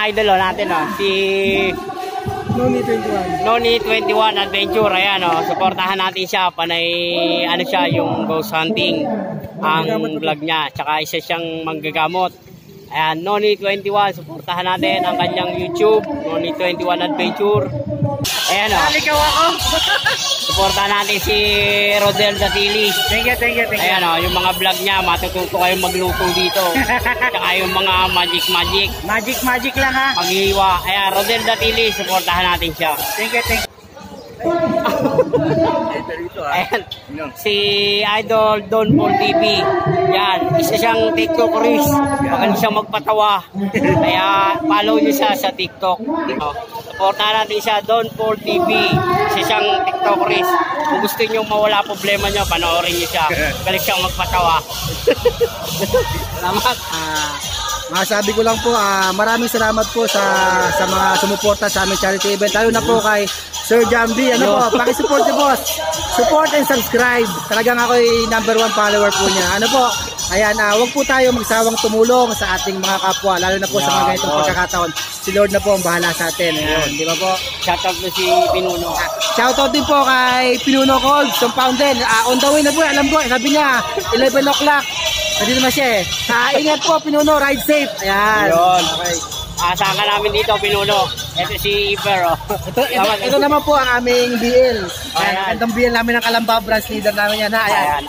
idol natin si Noni 21 Adventure. Ayan suportahan natin siya. Panay siya yung ghost hunting ang vlog niya. Tsaka isa siyang manggagamot. Ayan, Noni 21, suportahan natin ang kanyang YouTube, Noni 21 Adventure. Ayan Ikaw ako. Suportahan natin si Rodel Datilis. Thank you. Ayan yung mga vlog niya, matututo kayong magluto dito. Tsaka yung mga magic. Magic lang ha. Paghiwa. Ayan, Rodel Datilis, suportahan natin siya. Thank you. Ayan, si Idol Don Paul TV. Yan, isa siyang TikTokeris. Magaling siyang magpatawa. Kaya follow niyo siya sa TikTok. Supportahan natin siya, Don Paul TV. Isa siyang TikTokeris. Kung gusto niyo mawala problema niyo, panoorin niyo siya. Magaling siyang magpatawa. Salamat. Masabi ko lang po, maraming salamat po sa mga sumuporta sa aming charity event. Lalo na po kay Sir Jambi. Pakisupport niyo boss. Support and subscribe. Talagang ako ay #1 follower po niya. Ayan, wag po tayo magsawang tumulong sa ating mga kapwa. Lalo na po sa mga ganitong pagkakataon. Si Lord na po ang bahala sa atin. Ayan, di ba po? Shoutout po si Pinuno. Shoutout din po kay Pinuno Colds, yung fountain. On the way na po, alam ko. Sabi niya, 11 o'clock. Nandito na siya ingat po, Pinuno. Ride safe. Ayan. Okay. Asahan ka namin dito, Pinuno. Ito si Iber. Ito naman po ang aming BL. Ayan, ang BL namin ng Kalamba, branch leader namin yan. Ayan.